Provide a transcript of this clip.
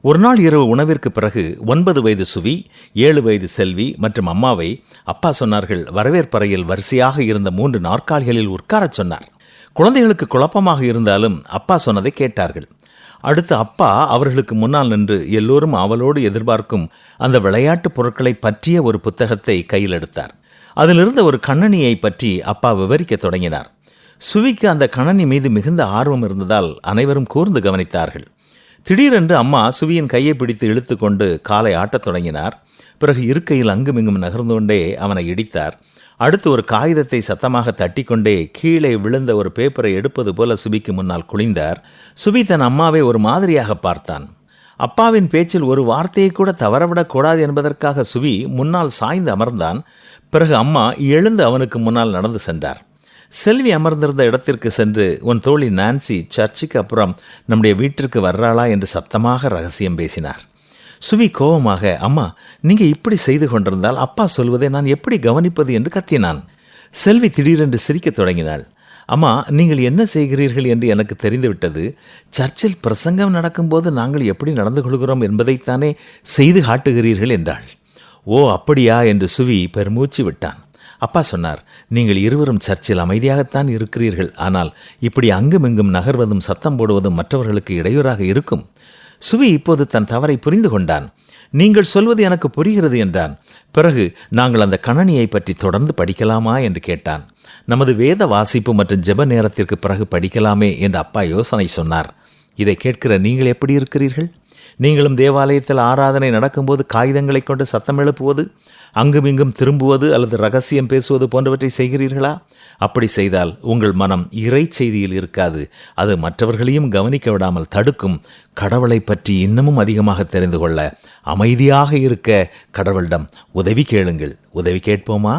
ஒரு நாள் இரவு உணவிற்கு பிறகு 9 வயது சுவி, 7 வயது செல்வி மற்றும் அம்மாவை அப்பா சொன்னார்கள் வரவேற்பறையில் வரிசையாக இருந்த 3 நாற்காலிகளில் உட்காரச் சொன்னார். குழந்தைகளுக்கு குழப்பமாக இருந்தாலும் அப்பா சொன்னதை கேட்டார்கள். அடுத்து அப்பா அவர்களுக்கு முன்னால் நின்று எல்லோரும் அவளோடு எதிர்பார்க்கும் அந்த விளையாட்டுப் பொருட்களை பற்றிய ஒரு புத்தகத்தை கையில் எடுத்தார். அதிலிருந்த ஒரு கண்ணனியை பற்றி அப்பா விவரிக்க தொடங்கினார். சுவிக்கு அந்த கணனி மீது மிகுந்த ஆர்வம் இருந்ததால் அனைவரும் கூர்ந்து கவனித்தார்கள். திடீரென்று அம்மா சுவியின் கையை பிடித்து இழுத்து கொண்டு காலை ஆட்டத் தொடங்கினார். பிறகு இருக்கையில் அங்குமிங்கும் நகர்ந்து கொண்டே அவனை இடித்தார். அடுத்து ஒரு காகிதத்தை சத்தமாக தட்டி கொண்டே கீழே விழுந்த ஒரு பேப்பரை எடுப்பது போல சுபிக்கு முன்னால் குனிந்தார். சுபி தன் அம்மாவை ஒரு மாதிரியாக பார்த்தான். அப்பாவின் பேச்சில் ஒரு வார்த்தையை கூட தவறவிடக்கூடாது என்பதற்காக சுவி முன்னால் சாய்ந்து அமர்ந்தான். பிறகு அம்மா எழுந்து அவனுக்கு முன்னால் நடந்து சென்றார். செல்வி அமர்ந்திருந்த இடத்திற்கு சென்று, உன் தோழி நான்சி சர்ச்சுக்கு அப்புறம் நம்முடைய வீட்டிற்கு வர்றாளா என்று சத்தமாக ரகசியம் பேசினார். சுவி கோபமாக, அம்மா நீங்க இப்படி செய்து கொண்டிருந்தால் அப்பா சொல்வதை நான் எப்படி கவனிப்பது என்று கத்தினான். செல்வி திடீரென்று சிரிக்கத் தொடங்கினாள். அம்மா, நீங்கள் என்ன செய்கிறீர்கள் என்று எனக்கு தெரிந்துவிட்டது. சர்ச்சில் பிரசங்கம் நடக்கும்போது நாங்கள் எப்படி நடந்து கொள்கிறோம் என்பதைத்தானே செய்து காட்டுகிறீர்கள் என்றாள். ஓ அப்படியா என்று சுவி பெருமூச்சு விட்டான். அப்பா சொன்னார், நீங்கள் இருவரும் சர்ச்சில் அமைதியாகத்தான் இருக்கிறீர்கள். ஆனால் இப்படி அங்குமிங்கும் நகர்வதும் சத்தம் போடுவதும் மற்றவர்களுக்கு இடையூறாக இருக்கும். சுவி இப்போது தன் தவறை புரிந்து கொண்டான். நீங்கள் சொல்வது எனக்கு புரிகிறது என்றான். பிறகு நாங்கள் அந்த கணனியை பற்றி தொடர்ந்து படிக்கலாமா என்று கேட்டான். நமது வேத வாசிப்பு மற்றும் ஜெப நேரத்திற்கு பிறகு படிக்கலாமே என்று அப்பா யோசனை சொன்னார். இதை கேட்கிற நீங்கள் எப்படி இருக்கிறீர்கள்? நீங்களும் தேவாலயத்தில் ஆராதனை நடக்கும்போது காகிதங்களை கொண்டு சத்தம் எழுப்புவது, அங்குமிங்கும் திரும்புவது அல்லது ரகசியம் பேசுவது போன்றவற்றை செய்கிறீர்களா? அப்படி செய்தால் உங்கள் மனம் இறை செய்தியில் இருக்காது. அது மற்றவர்களையும் கவனிக்க விடாமல் தடுக்கும். கடவுளை பற்றி இன்னமும் அதிகமாக தெரிந்து கொள்ள அமைதியாக இருக்க கடவுளிடம் உதவி கேளுங்கள். உதவி கேட்போமா?